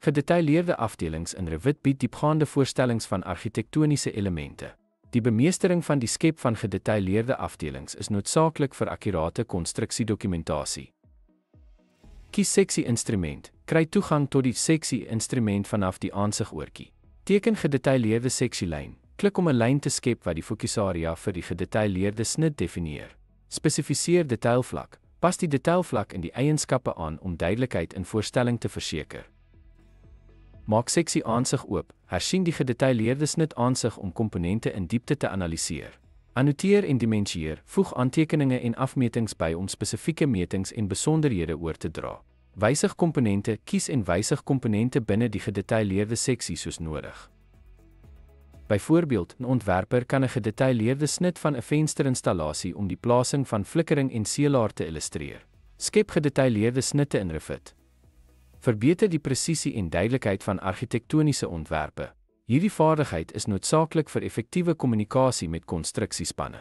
Gedetailleerde afdelings in Revit bied diepgaande voorstellings van argitektoniese elemente. Die bemeestering van die skep van gedetailleerde afdelings is noodsaaklik vir akkurate konstruksiedokumentasie. Kies seksie-instrument. Kry toegang tot die seksie-instrument vanaf die aansigoortjie. Teken gedetailleerde seksielyn. Klik om 'n lyn te skep wat die fokusarea vir die gedetailleerde snit definieer. Spesifiseer detailvlak. Pas die detailvlak in die eienskappe aan om duidelikheid in voorstelling te verseker. Maak seksie aansig oop. Hersien die gedetailleerde snit aansig om komponente in diepte te analiseer. Annoteer en dimensieer. Voeg aantekeninge en afmetings by om spesifieke metings en besonderhede oor te dra. Wysig komponente. Kies en wysig komponente binne die gedetailleerde seksie soos nodig. Byvoorbeeld, 'n ontwerper kan 'n gedetailleerde snit van 'n vensterinstallasie om die plasing van flikkering en seelaar te illustreer. Skep gedetailleerde snitte in Revit. Verbeter die presisie en duidelikheid van argitektoniese ontwerpe. Hierdie vaardigheid is noodsaaklik vir effektiewe kommunikasie met konstruksiespanne.